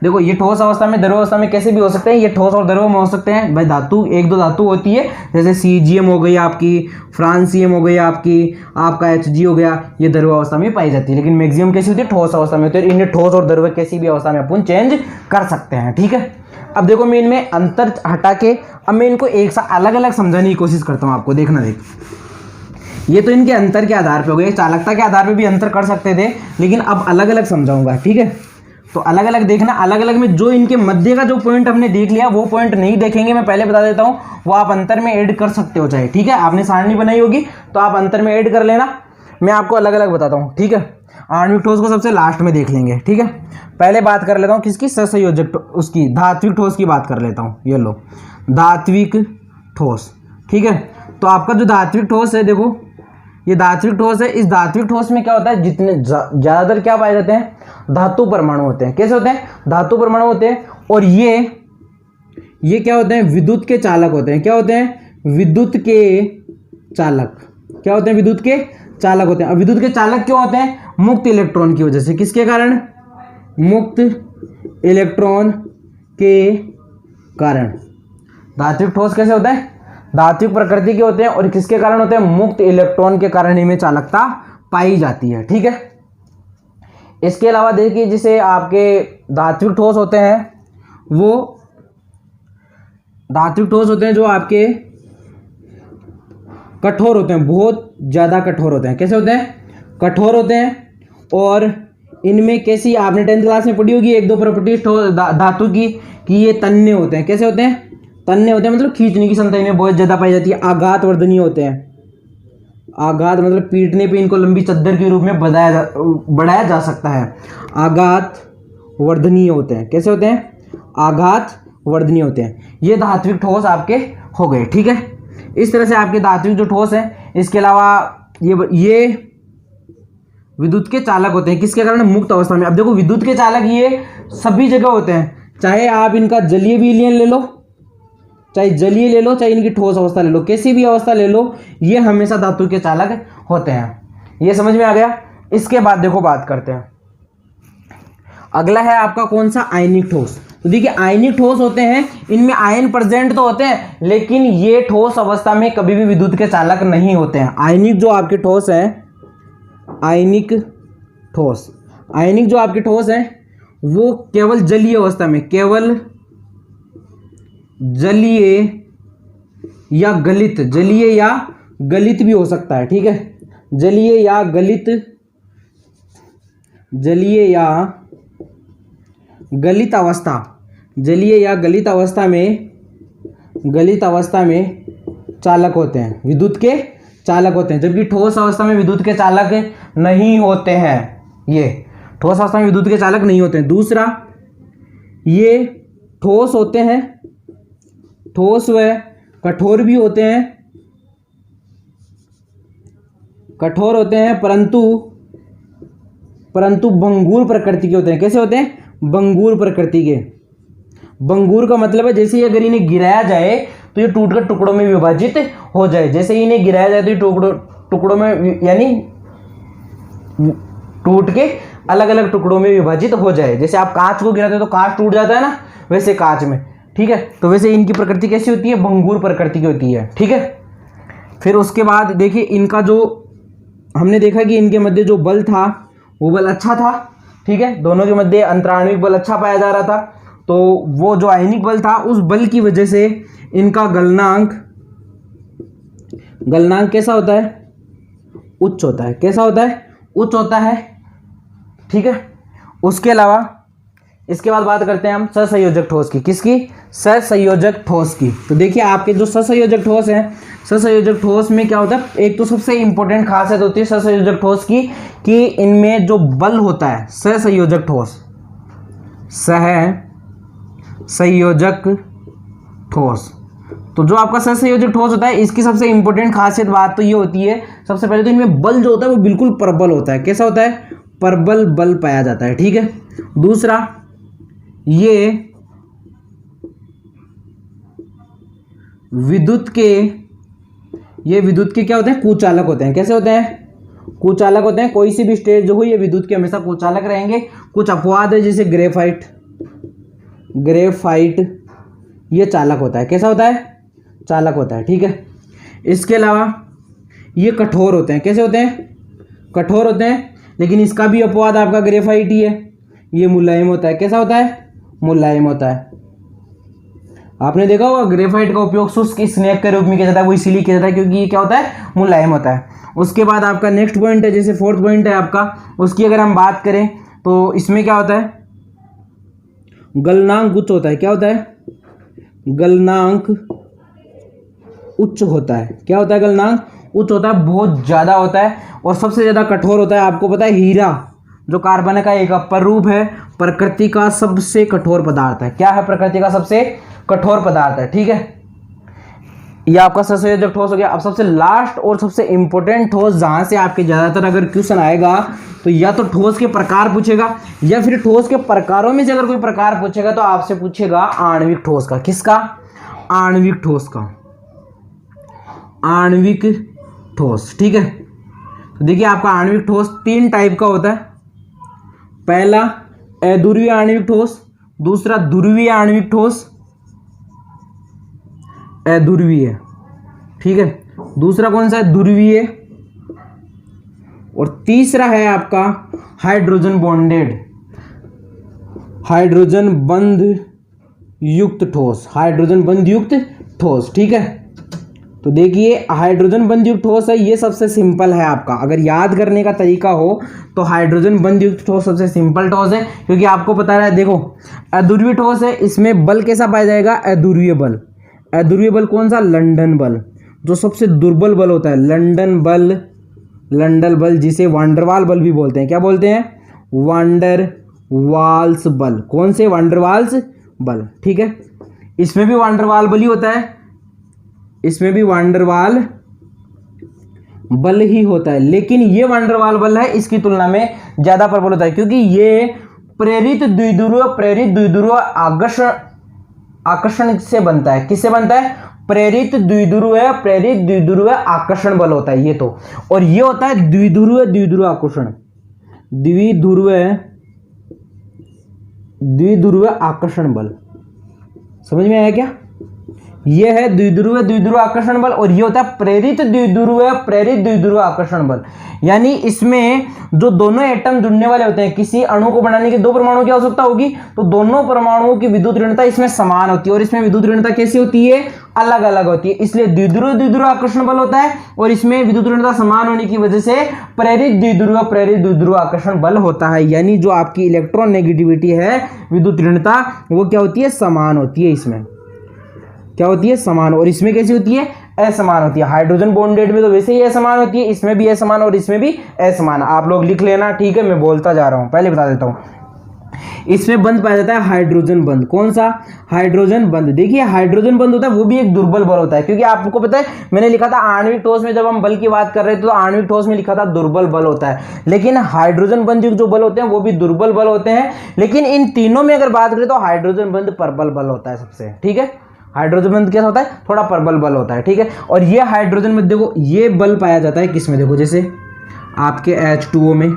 देखो ये ठोस अवस्था में, द्रव अवस्था में कैसे भी हो सकते हैं। ये ठोस और द्रव में हो सकते हैं भाई। धातु, एक दो धातु होती है, जैसे CgM हो गई आपकी, फ्रांसियम हो गई आपकी, आपका Hg हो गया, ये द्रव अवस्था में पाई जाती है। लेकिन मैक्सिमम कैसी होती है? ठोस अवस्था में होती है। इन्हें ठोस और द्रव किसी भी अवस्था में अपन चेंज कर सकते हैं। ठीक है, अब देखो मैं इनमें अंतर हटा के अब मैं इनको एक साथ अलग अलग समझाने की कोशिश करता हूँ आपको। देखना, ये तो इनके अंतर के आधार पे हो गए, चालकता के आधार पे भी अंतर कर सकते थे, लेकिन अब अलग अलग समझाऊंगा। ठीक है, तो अलग अलग देखना। अलग अलग में जो इनके मध्य का जो पॉइंट हमने देख लिया, वो पॉइंट नहीं देखेंगे, मैं पहले बता देता हूँ, वो आप अंतर में ऐड कर सकते हो चाहे। ठीक है, आपने सारणी बनाई होगी तो आप अंतर में ऐड कर लेना, मैं आपको अलग अलग बताता हूँ। ठीक है, आणविक ठोस को सबसे लास्ट में देख लेंगे। ठीक है, पहले बात कर लेता हूँ किसकी? सहसंयोजक, उसकी धात्विक ठोस की बात कर लेता हूँ। ये लो, धात्विक ठोस। ठीक है, तो आपका जो धात्विक ठोस है, देखो ये धात्विक ठोस है। इस धात्विक ठोस में क्या होता है? जितने ज्यादातर क्या पाए जाते हैं? धातु परमाणु होते हैं। कैसे होते हैं? धातु परमाणु होते हैं। और ये क्या होते हैं, विद्युत के चालक होते हैं। क्या होते हैं, विद्युत के चालक। क्या होते हैं, विद्युत के चालक होते हैं। अब विद्युत के चालक क्यों होते हैं, मुक्त इलेक्ट्रॉन की वजह से। किसके कारण, मुक्त इलेक्ट्रॉन के कारण। धात्विक ठोस कैसे होते हैं, धात्विक प्रकृति के होते हैं और किसके कारण होते हैं, मुक्त इलेक्ट्रॉन के कारण इनमें चालकता पाई जाती है। ठीक है, इसके अलावा देखिए जिसे आपके धात्विक ठोस होते हैं, वो धात्विक ठोस होते हैं जो आपके कठोर होते हैं, बहुत ज्यादा कठोर होते हैं। कैसे होते हैं, कठोर होते हैं। और इनमें कैसी, आपने 10th क्लास में पढ़ी होगी एक दो प्रॉपर्टी धातु की, कि ये तन्य होते हैं। कैसे होते हैं, तन्य होते हैं, मतलब खींचने की क्षमता इनमें बहुत ज्यादा पाई जाती है। आघात वर्धनीय होते हैं। आघात मतलब पीटने पे इनको लंबी चद्दर के रूप में बढ़ाया जा सकता है। आघात वर्धनीय होते हैं। कैसे होते हैं, आघात वर्धनीय होते हैं। ये धात्विक ठोस आपके हो गए। ठीक है, इस तरह से आपके धात्विक जो ठोस है, इसके अलावा ये विद्युत के चालक होते हैं। किसके कारण, मुक्त अवस्था में। अब देखो विद्युत के चालक ये सभी जगह होते हैं, चाहे आप इनका जलीय विलयन ले लो, चाहे जलीय ले लो, चाहे इनकी ठोस अवस्था ले लो, कैसी भी अवस्था ले लो, ये हमेशा धातु के चालक होते हैं। ये समझ में आ गया। इसके बाद देखो बात करते हैं, अगला है आपका कौन सा, आयनिक ठोस। तो देखिए आयनिक ठोस होते हैं, इनमें आयन प्रेजेंट तो होते हैं, लेकिन ये ठोस अवस्था में कभी भी विद्युत के चालक नहीं होते हैं। आयनिक जो आपके ठोस है, आयनिक ठोस, आयनिक जो आपके ठोस है वो केवल जलीय अवस्था में, केवल जलीय या गलित, जलीय या गलित भी हो सकता है। ठीक है, जलीय या गलित, जलीय या गलित अवस्था, जलीय या गलित अवस्था में, गलित अवस्था में चालक होते हैं, विद्युत के चालक होते हैं। जबकि ठोस अवस्था में विद्युत के चालक नहीं होते हैं। ये ठोस अवस्था में विद्युत के चालक नहीं होते हैं। दूसरा, ये ठोस होते हैं, ठोस व कठोर भी होते हैं, कठोर होते हैं, परंतु भंगुर प्रकृति के होते हैं। कैसे होते हैं, भंगुर प्रकृति के। भंगुर का मतलब है जैसे अगर इन्हें गिराया जाए तो ये टूटकर टुकड़ों में विभाजित हो जाए। जैसे इन्हें गिराया जाए तो ये टुकड़ों में, यानी टूट के अलग अलग टुकड़ों में विभाजित हो जाए। जैसे आप कांच को गिराते हो तो कांच टूट जाता है ना, वैसे कांच में। ठीक है, तो वैसे इनकी प्रकृति कैसी होती है, भंगुर प्रकृति की होती है। ठीक है, फिर उसके बाद देखिए इनका जो हमने देखा कि इनके मध्य जो बल था वो बल अच्छा था। ठीक है, दोनों के मध्य अंतराण्विक बल अच्छा पाया जा रहा था। तो वो जो आयनिक बल था, उस बल की वजह से इनका गलनांक कैसा होता है, उच्च होता है। कैसा होता है, उच्च होता है। ठीक है, उसके अलावा इसके बाद बात करते हैं हम सहसंयोजक ठोस की। किसकी, सहसंयोजक ठोस की। तो देखिए आपके जो सहसंयोजक ठोस हैं, सहसंयोजक ठोस में क्या होता है, एक तो सबसे इंपॉर्टेंट खासियत होती है सहसंयोजक ठोस की कि इनमें जो बल होता है, सहसंयोजक ठोस, सहसंयोजक ठोस, तो जो आपका सहसंयोजक ठोस होता है, इसकी सबसे इंपॉर्टेंट खासियत बात तो ये होती है, सबसे पहले तो इनमें बल जो होता है वो बिल्कुल प्रबल होता है। कैसा होता है, प्रबल बल पाया जाता है। ठीक है, दूसरा, ये विद्युत के क्या होते हैं, कुचालक होते हैं। कैसे होते हैं, कुचालक होते हैं। कोई सी भी स्टेज जो हो, ये विद्युत के हमेशा कुचालक रहेंगे। कुछ अपवाद है, जैसे ग्रेफाइट ये चालक होता है। कैसा होता है, चालक होता है। ठीक है, इसके अलावा ये कठोर होते हैं। कैसे होते हैं, कठोर होते हैं, लेकिन इसका भी अपवाद आपका ग्रेफाइट ही है। ये मुलायम होता है। कैसा होता है, मुलायम होता है। आपने देखा होगा ग्रेफाइट का उपयोग शुष्क स्नेक के रूप में किया जाता है, वो इसीलिए किया जाता है क्योंकि ये क्या होता है, मुलायम होता है। उसके बाद आपका नेक्स्ट पॉइंट है, जैसे फोर्थ पॉइंट है आपका, उसकी अगर हम बात करें तो इसमें क्या होता है, गलनांक उच्च होता है। क्या होता है, गलनांक उच्च होता है। क्या होता है, गलनांक उच्च होता है, बहुत ज़्यादा होता है और सबसे ज़्यादा कठोर होता है। आपको पता है हीरा जो कार्बन का एक अपर रूप है, प्रकृति का सबसे कठोर पदार्थ है। क्या है, प्रकृति का सबसे कठोर पदार्थ है। ठीक है, ये आपका सहसंयोजक ठोस हो गया। अब सबसे लास्ट और सबसे इंपॉर्टेंट ठोस, जहां से आपके ज्यादातर अगर क्वेश्चन आएगा तो या तो ठोस के प्रकार पूछेगा, या फिर ठोस के प्रकारों में से अगर कोई प्रकार पूछेगा तो आपसे पूछेगा आणविक ठोस का। किसका, आणविक ठोस का, आणविक ठोस। ठीक है, तो देखिए आपका आणविक ठोस 3 टाइप का होता है। पहला अध्रुवीय आणविक ठोस, दूसरा ध्रुवीय आणविक ठोस, अध्रुवीय। ठीक है, दूसरा कौन सा है, ध्रुवीय, और तीसरा है आपका हाइड्रोजन बॉन्डेड, हाइड्रोजन बंध युक्त ठोस, हाइड्रोजन बंध युक्त ठोस। ठीक है, तो देखिए हाइड्रोजन बंध युक्त ठोस है, ये सबसे सिंपल है आपका। अगर याद करने का तरीका हो तो हाइड्रोजन बंध युक्त ठोस सबसे सिंपल ठोस है, क्योंकि आपको पता है। देखो अध्रुवीय ठोस है, इसमें बल कैसा पाया जाएगा, अध्रुवीय बल। अध्रुवीय बल कौन सा, लंदन बल, जो सबसे दुर्बल बल होता है, लंदन बल, लंदन बल, जिसे वांडरवाल बल भी बोलते हैं। क्या बोलते हैं, वांडरवाल्स बल। कौन से, वांडरवाल्स बल। ठीक है, इसमें भी वांडरवाल बल ही होता है, इसमें भी वांडरवाल बल ही होता है, लेकिन ये वांडरवाल बल है इसकी तुलना में ज्यादा प्रबल होता है, क्योंकि ये प्रेरित द्विध्रुव आकर्षण से बनता है। किससे बनता है, प्रेरित द्विध्रुव आकर्षण बल होता है ये तो। और ये होता है द्विध्रुव आकर्षण, द्विध्रुव आकर्षण बल। समझ में आया क्या, ये है द्विध्रुव आकर्षण बल, और ये होता है प्रेरित द्विध्रुव आकर्षण बल। यानी इसमें जो दोनों एटम जुड़ने वाले होते हैं, किसी अणु को बनाने के 2 परमाणु की आवश्यकता होगी, तो दोनों परमाणुओं की विद्युत ऋणता इसमें समान होती है, और इसमें विद्युत ऋणता कैसी होती है, अलग अलग होती है। इसलिए द्विध्रुव आकर्षण बल होता है, और इसमें विद्युत ऋणता समान होने की वजह से प्रेरित द्विध्रुव आकर्षण बल होता है। यानी जो आपकी इलेक्ट्रॉन नेगेटिविटी है, विद्युत ऋणता, वो क्या होती है, समान होती है। इसमें क्या होती है, समान। और इसमें कैसी होती है, असमान होती है। हाइड्रोजन बॉन्डेड में तो वैसे ही असमान होती है, इसमें भी असमान और इसमें भी असमान। आप लोग लिख लेना, ठीक है, मैं बोलता जा रहा हूं, पहले बता देता हूं। इसमें बंध पाया जाता है हाइड्रोजन बंध। कौन सा, हाइड्रोजन बंध। देखिए हाइड्रोजन बंध होता है, वो भी एक दुर्बल बल होता है, क्योंकि आपको पता है मैंने लिखा था आणविक ठोस में, जब हम बल की बात कर रहे थे तो आणविक ठोस में लिखा था दुर्बल बल होता है, लेकिन हाइड्रोजन बंध युक्त जो बल होते हैं वो भी दुर्बल बल होते हैं। लेकिन इन तीनों में अगर बात करें तो हाइड्रोजन बंध प्रबल बल होता है सबसे। ठीक है, हाइड्रोजन बंध कैसा होता है, थोड़ा प्रबल बल होता है। ठीक है, और ये हाइड्रोजन में देखो ये बल पाया जाता है किसमें, देखो जैसे आपके H2O में,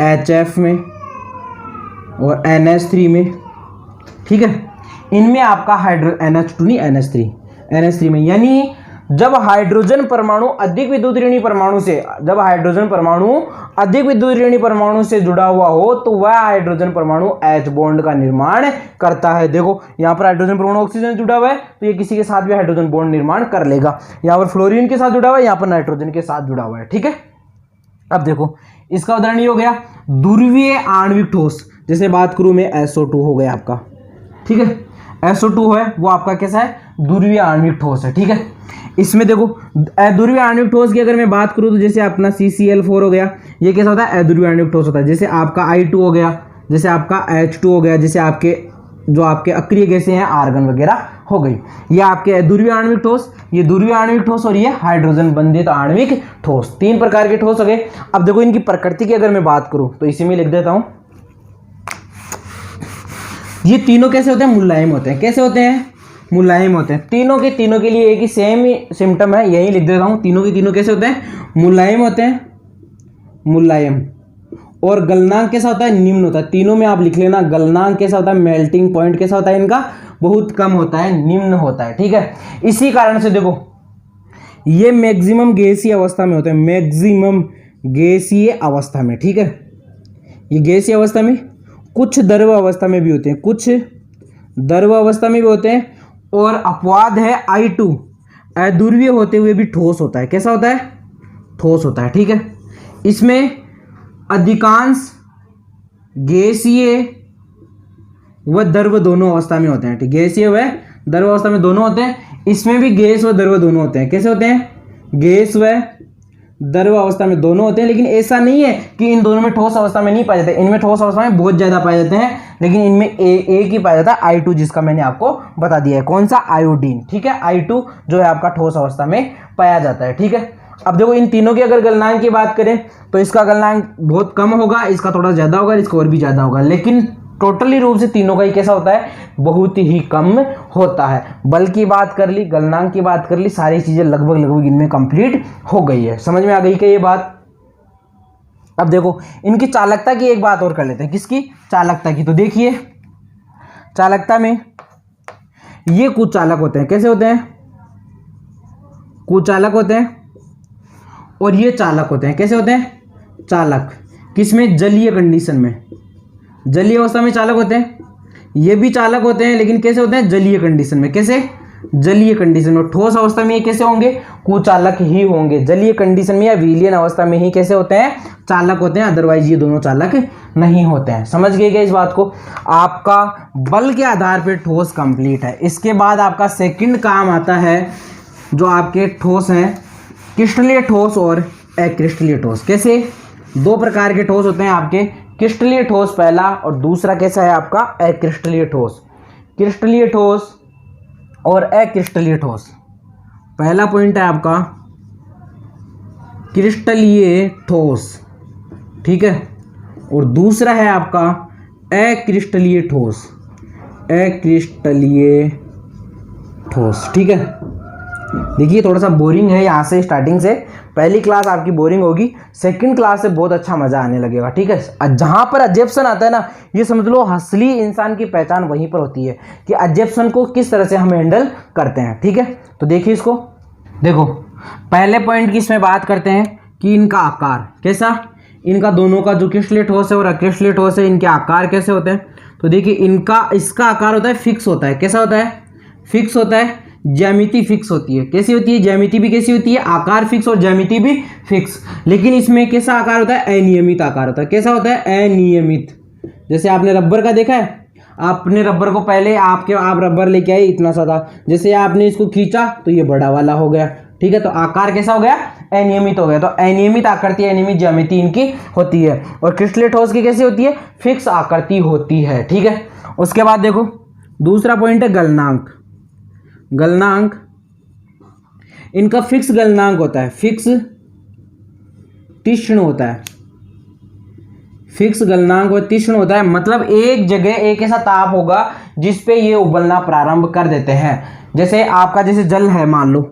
HF में और NH3 में। ठीक है, इनमें आपका NH2 नहीं NH3 में। यानी जब हाइड्रोजन परमाणु अधिक विद्युत ऋणी परमाणु से, जब हाइड्रोजन परमाणु अधिक विद्युत ऋणी परमाणु से जुड़ा हुआ हो, तो वह हाइड्रोजन परमाणु H बॉन्ड का निर्माण करता है। देखो यहाँ पर हाइड्रोजन परमाणु ऑक्सीजन से जुड़ा हुआ है, तो ये किसी के साथ भी हाइड्रोजन बॉन्ड निर्माण कर लेगा। यहाँ पर फ्लोरीन के साथ जुड़ा हुआ है, यहाँ पर नाइट्रोजन के साथ जुड़ा हुआ है। ठीक है, अब देखो इसका उदाहरण ये हो गया ध्रुवीय आणविक ठोस। जैसे बात करूं मैं, SO2 हो गया आपका। ठीक है, SO2 है वो आपका कैसा है, ध्रुवीय आणविक ठोस है। ठीक है, इसमें देखो अध्रुवीय आणविक ठोस की अगर मैं बात करूं तो जैसे अपना CCl4 हो गया, ये कैसा होता है, अध्रुवीय आणविक ठोस होता है। जैसे आपका I2 हो गया, जैसे आपका H2 हो गया, जैसे आपके जो आपके अक्रिय गैसें हैं आर्गन वगैरह हो गई, ये आपके अध्रुवीय आणविक ठोस, ये ध्रुवीय आणविक ठोस और ये हाइड्रोजन बंधित आणविक ठोस। 3 प्रकार के ठोस हो गए। अब देखो इनकी प्रकृति की अगर मैं बात करूं तो इसी में लिख देता हूं, ये तीनों कैसे होते हैं, मुलायम होते हैं। कैसे होते हैं, मुलायम होते हैं। तीनों के लिए एक ही सेम सिम्टम है, यही लिख देता हूं। तीनों के तीनों कैसे होते हैं, मुलायम होते हैं, मुलायम। और गलनांक कैसा होता है, निम्न होता है। तीनों में आप लिख लेना, गलनांक कैसा होता है, मेल्टिंग पॉइंट कैसा होता है इनका, बहुत कम होता है, निम्न होता है। ठीक है, इसी कारण से देखो ये मैक्सिमम गैसीय अवस्था में होते हैं, मैक्सिमम गैसीय अवस्था में। ठीक है, ये गैसीय अवस्था में, कुछ द्रव अवस्था में भी होते हैं, कुछ द्रव अवस्था में भी होते हैं। और अपवाद है I2, अध्रुवीय होते हुए भी ठोस होता है। कैसा होता है, ठोस होता है। ठीक है, इसमें अधिकांश गैसीय व द्रव दोनों अवस्था में होते हैं। ठीक, गैसीय व द्रव अवस्था में दोनों होते हैं। इसमें भी गैस व द्रव दोनों होते हैं। कैसे होते हैं, गैस व द्रव अवस्था में दोनों होते हैं। लेकिन ऐसा नहीं है कि इन दोनों में ठोस अवस्था में नहीं पाए जाते, इनमें ठोस अवस्था में बहुत ज्यादा पाए जाते हैं, लेकिन इनमें एक ही पाया जाता है I2, जिसका मैंने आपको बता दिया है। कौन सा, आयोडीन। ठीक है, I2 जो है आपका ठोस अवस्था में पाया जाता है। ठीक है, अब देखो इन तीनों की अगर गलनांक की बात करें तो इसका गलनांक बहुत कम होगा, इसका थोड़ा ज्यादा होगा, इसका और भी ज्यादा होगा। लेकिन टोटली रूप से तीनों का ही कैसा होता है, बहुत ही कम होता है। बल की बात कर ली, गलनांक की बात कर ली, सारी चीजें लगभग लगभग इनमें कंप्लीट हो गई है। समझ में आ गई क्या ये बात? अब देखो इनकी चालकता की एक बात और कर लेते हैं। किसकी? चालकता की। तो देखिए चालकता में ये कुचालक होते हैं। कैसे होते हैं? कुचालक होते हैं। और ये चालक होते हैं। कैसे होते हैं? चालक। किसमें? जलीय कंडीशन में, जलीय अवस्था में चालक होते हैं। ये भी चालक होते हैं लेकिन कैसे होते हैं? जलीय कंडीशन में। कैसे? जलीय कंडीशन में। ठोस अवस्था में ये कैसे होंगे? कुचालक ही होंगे। जलीय कंडीशन में या विलयन अवस्था में ही कैसे होते हैं? चालक होते हैं, अदरवाइज ये दोनों चालक नहीं होते हैं। समझ गए क्या इस बात को? आपका बल के आधार पर ठोस कंप्लीट है। इसके बाद आपका सेकंड काम आता है जो आपके ठोस हैं, क्रिस्टलीय ठोस और अक्रिस्टलीय ठोस। कैसे? दो प्रकार के ठोस होते हैं आपके, क्रिस्टलीय ठोस पहला और दूसरा कैसा है आपका? अक्रिस्टलीय ठोस। क्रिस्टलीय ठोस और अक्रिस्टलीय ठोस। पहला पॉइंट है आपका क्रिस्टलीय ठोस, ठीक है, और दूसरा है आपका अक्रिस्टलीय ठोस। अक्रिस्टलीय ठोस, ठीक है। देखिए थोड़ा सा बोरिंग है यहाँ से, स्टार्टिंग से पहली क्लास आपकी बोरिंग होगी, सेकंड क्लास से बहुत अच्छा मजा आने लगेगा, ठीक है। जहाँ पर अजेप्शन आता है ना, ये समझ लो असली इंसान की पहचान वहीं पर होती है कि अजेप्शन को किस तरह से हम हैंडल करते हैं, ठीक है। तो देखिए इसको, देखो पहले पॉइंट की इसमें बात करते हैं कि इनका आकार कैसा, इनका दोनों का जो क्रिस्टलीय ठोस है और अक्रिस्टलीय ठोस है, इनके आकार कैसे होते हैं। तो देखिए इसका आकार होता है फिक्स होता है। कैसा होता है? फिक्स होता है। ज्यामिति फिक्स होती है। कैसी होती है? ज्यामिति भी कैसी होती है? आकार फिक्स और ज्यामिति भी फिक्स। लेकिन इसमें कैसा आकार होता है? अनियमित आकार होता है। कैसा होता है? अनियमित। जैसे आपने रबर का देखा है, आपने रबर को पहले आप रबर लेके आए इतना सा था, जैसे आपने इसको खींचा तो ये बड़ा वाला हो गया, ठीक है। तो आकार कैसा हो गया? अनियमित हो गया। तो अनियमित आकृति, अनियमित ज्यामिति इनकी होती है। और क्रिस्टलीय ठोस की कैसी होती है? फिक्स आकृति होती है, ठीक है। उसके बाद देखो दूसरा पॉइंट है गलनांक। गलनांक, इनका फिक्स गलनांक होता है, फिक्स तीक्ष्ण होता है। फिक्स गलनांक और तीक्ष्ण होता है, मतलब एक जगह एक ऐसा ताप होगा जिस पे ये उबलना प्रारंभ कर देते हैं। जैसे आपका जैसे जल है मान लो,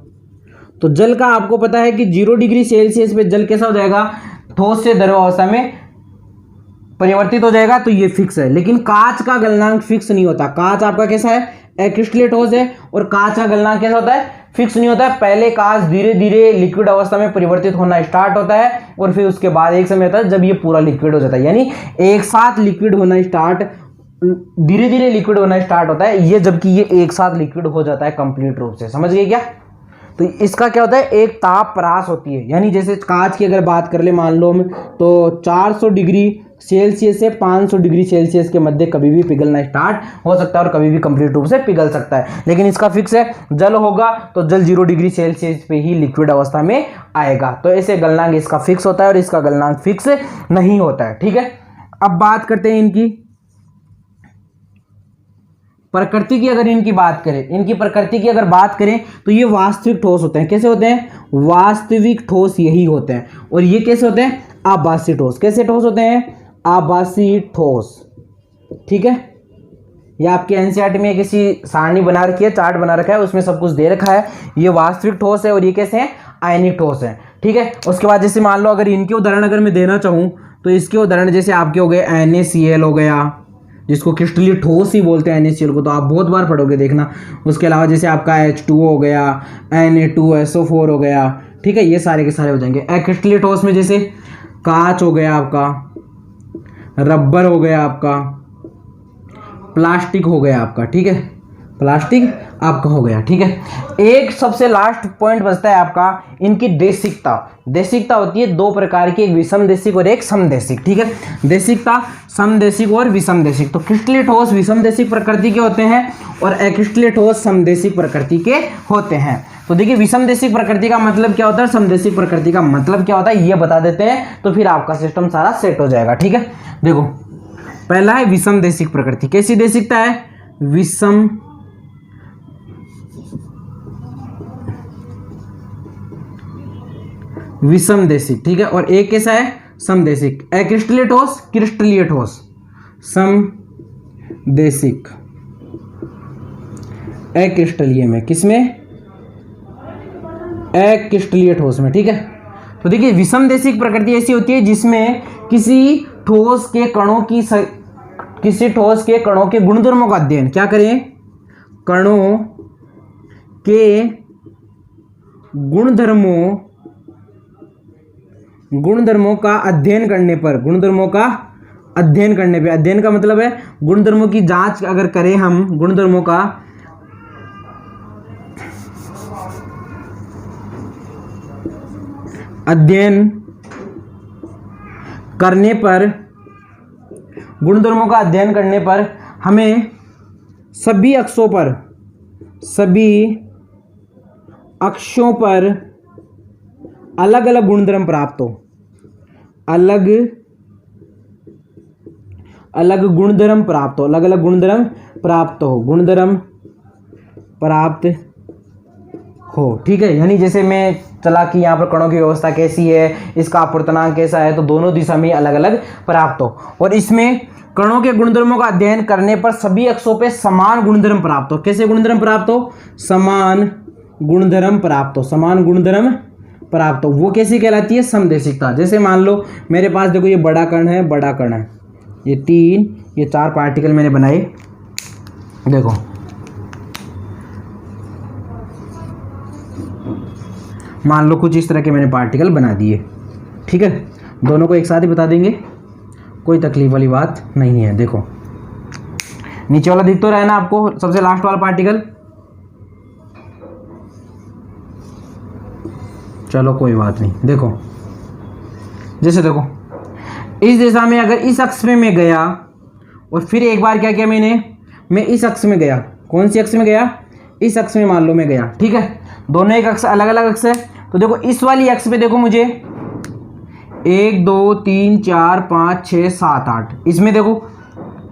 तो जल का आपको पता है कि 0 डिग्री सेल्सियस पे जल कैसा हो जाएगा? ठोस से द्रव अवस्था में परिवर्तित हो जाएगा, तो ये फिक्स है। लेकिन कांच का गलनांक फिक्स नहीं होता। कांच आपका कैसा है? अक्रिस्टलीय ठोस है, और कांच का गलनांक कैसा होता है? फिक्स नहीं होता है। पहले कांच धीरे धीरे लिक्विड अवस्था में परिवर्तित होना स्टार्ट होता है, और फिर उसके बाद एक समय होता है जब ये पूरा लिक्विड हो जाता है। यानी एक साथ लिक्विड होना स्टार्ट, धीरे धीरे लिक्विड होना स्टार्ट होता है ये, जबकि ये एक साथ लिक्विड हो जाता है कंप्लीट रूप से। समझ गए क्या? तो इसका क्या होता है? एक ताप परास होती है। यानी जैसे कांच की अगर बात कर ले मान लो हम, तो 400 डिग्री सेल्सियस से 500 डिग्री सेल्सियस के मध्य कभी भी पिघलना स्टार्ट हो सकता है और कभी भी कंप्लीट रूप से पिघल सकता है। लेकिन इसका फिक्स है, जल होगा तो जल 0 डिग्री सेल्सियस पे ही लिक्विड अवस्था में आएगा। तो ऐसे गलनांक इसका फिक्स होता है और इसका गलनांक फिक्स नहीं होता है, ठीक है। अब बात करते हैं इनकी प्रकृति की। अगर इनकी बात करें, इनकी प्रकृति की अगर बात करें तो ये वास्तविक ठोस होते हैं। कैसे होते हैं? वास्तविक ठोस यही होते हैं। और ये कैसे होते हैं? आभासी ठोस। कैसे ठोस होते हैं? आभासी ठोस, ठीक है। ये आपके एनसीईआरटी में किसी सारणी बना रखी है, चार्ट बना रखा है, उसमें सब कुछ दे रखा है। ये वास्तविक ठोस है और ये कैसे हैं? आयनिक ठोस है, ठीक है। उसके बाद जैसे मान लो अगर इनके उदाहरण अगर मैं देना चाहूँ तो इसके उदाहरण जैसे आपके हो गए NaCl हो गया, जिसको क्रिस्टलीय ठोस ही बोलते हैं NaCl को, तो आप बहुत बार पढ़ोगे देखना। उसके अलावा जैसे आपका H2O हो गया, Na2SO4 हो गया, ठीक है। ये सारे के सारे हो जाएंगे। अक्रिस्टलीय ठोस में जैसे कांच हो गया आपका, रबर हो गया आपका, प्लास्टिक हो गया आपका, ठीक है। प्लास्टिक आपका हो गया, ठीक है। एक सबसे लास्ट पॉइंट बचता है आपका इनकी देशिकता। देशिकता होती है दो प्रकार की, एक विषम देशिक और एक समदेशिक, ठीक है। देशिकता समदेशिक और विषम देशिक। तो क्रिस्टलीय ठोस विषम देशिक प्रकृति के होते हैं और अक्रिस्टलीय ठोस समदेशिक प्रकृति के होते हैं। तो देखिए विषम देशिक प्रकृति का मतलब क्या होता है, समदेशिक प्रकृति का मतलब क्या होता है, ये बता देते हैं तो फिर आपका सिस्टम सारा सेट हो जाएगा, ठीक है। देखो पहला है विषम देशिक प्रकृति। कैसी देशिकता है? विषम विषम देशिक, ठीक है। और एक कैसा है? समदेशिक। अक्रिस्टलीय ठोस, क्रिस्टलीय ठोस, सम देशिक अक्रिस्टलीय में, किसमें? अक्रिस्टलीय ठोस में, ठीक है। तो देखिए विषम देशिक प्रकृति ऐसी होती है जिसमें किसी ठोस के कणों के गुणधर्मों का अध्ययन, क्या करें? कणों के गुणधर्मों का अध्ययन करने पर, अध्ययन का मतलब है गुणधर्मों की जांच अगर करें हम, गुणधर्मों का अध्ययन करने पर हमें सभी अक्षों पर अलग अलग गुणधर्म प्राप्त हो, अलग अलग गुणधर्म प्राप्त हो, ठीक है। यानी जैसे मैं चला कि यहाँ पर कणों की व्यवस्था कैसी है, इसका अपूर्णांक कैसा है, तो दोनों दिशा में अलग अलग प्राप्त हो। और इसमें कणों के गुणधर्मों का अध्ययन करने पर सभी अक्षों पे समान गुणधर्म प्राप्त हो। कैसे गुणधर्म प्राप्त हो? समान गुणधर्म प्राप्त हो। वो कैसी कहलाती है? समदेशिकता। जैसे मान लो मेरे पास देखो ये बड़ा कण है, ये 3, ये 4 पार्टिकल मैंने बनाए, देखो मान लो कुछ इस तरह के मैंने पार्टिकल बना दिए, ठीक है। दोनों को एक साथ ही बता देंगे, कोई तकलीफ वाली बात नहीं है। देखो नीचे वाला दिख तो रहा है ना आपको, सबसे लास्ट वाला पार्टिकल, चलो कोई बात नहीं। देखो जैसे देखो इस दिशा में अगर इस अक्ष में मैं गया और फिर एक बार क्या किया मैं इस अक्ष में गया, कौन सी अक्ष में गया? इस अक्ष में मान लो मैं गया, ठीक है। दोनों एक अक्ष, अलग अलग अक्ष है। तो देखो इस वाली अक्ष पे देखो मुझे 1 2 3 4 5 6 7 8, इसमें देखो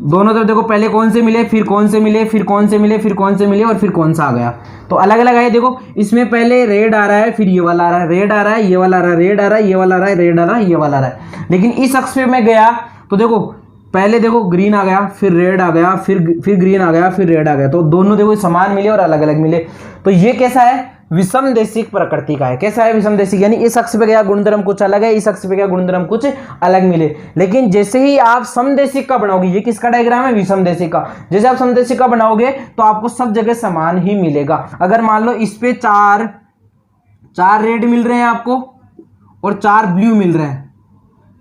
दोनों तरफ देखो पहले कौन से मिले, फिर कौन से मिले, फिर कौन से मिले, फिर कौन से मिले और फिर कौन सा आ गया, तो अलग अलग है। देखो इसमें पहले रेड आ रहा है, फिर ये वाला आ रहा है, रेड आ रहा है, ये वाला आ रहा है, रेड आ रहा है, ये वाला आ रहा है, रेड आ रहा है, ये वाला आ रहा है। लेकिन इस अक्ष पे मैं गया तो देखो पहले देखो ग्रीन आ गया, फिर रेड आ गया, फिर ग्रीन आ गया, फिर रेड आ गया, तो दोनों देखो समान मिले और अलग अलग मिले। तो ये कैसा है? विषम देशिक प्रकृति का है। कैसा है? विषम देशिक, यानी इस अक्ष पे गया गुणधर्म कुछ अलग है, इस अक्ष पे गया गुणधर्म कुछ अलग मिले। लेकिन जैसे ही आप समदेशिक का बनाओगे, ये किसका डायग्राम है? विषम देशिक का। जैसे आप समदेशिक का बनाओगे तो आपको सब जगह समान ही मिलेगा। अगर मान लो इस पे 4 रेड मिल रहे हैं आपको और 4 ब्लू मिल रहे हैं,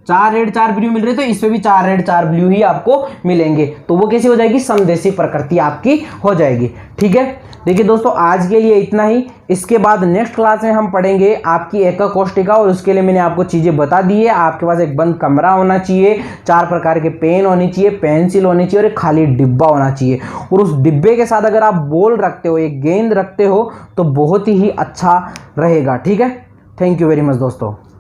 4 रेड 4 ब्लू मिल रहे, तो इस पे भी 4 रेड 4 ब्लू ही आपको मिलेंगे। तो वो कैसी हो जाएगी? समदेशिक प्रकृति आपकी हो जाएगी, ठीक है। देखिए दोस्तों आज के लिए इतना ही। इसके बाद नेक्स्ट क्लास में हम पढ़ेंगे आपकी एकक कोष्टिका, और उसके लिए मैंने आपको चीज़ें बता दी है। आपके पास एक बंद कमरा होना चाहिए, 4 प्रकार के पेन होनी चाहिए, पेंसिल होनी चाहिए और एक खाली डिब्बा होना चाहिए। और उस डिब्बे के साथ अगर आप बॉल रखते हो, एक गेंद रखते हो, तो बहुत ही अच्छा रहेगा, ठीक है। थैंक यू वेरी मच दोस्तों।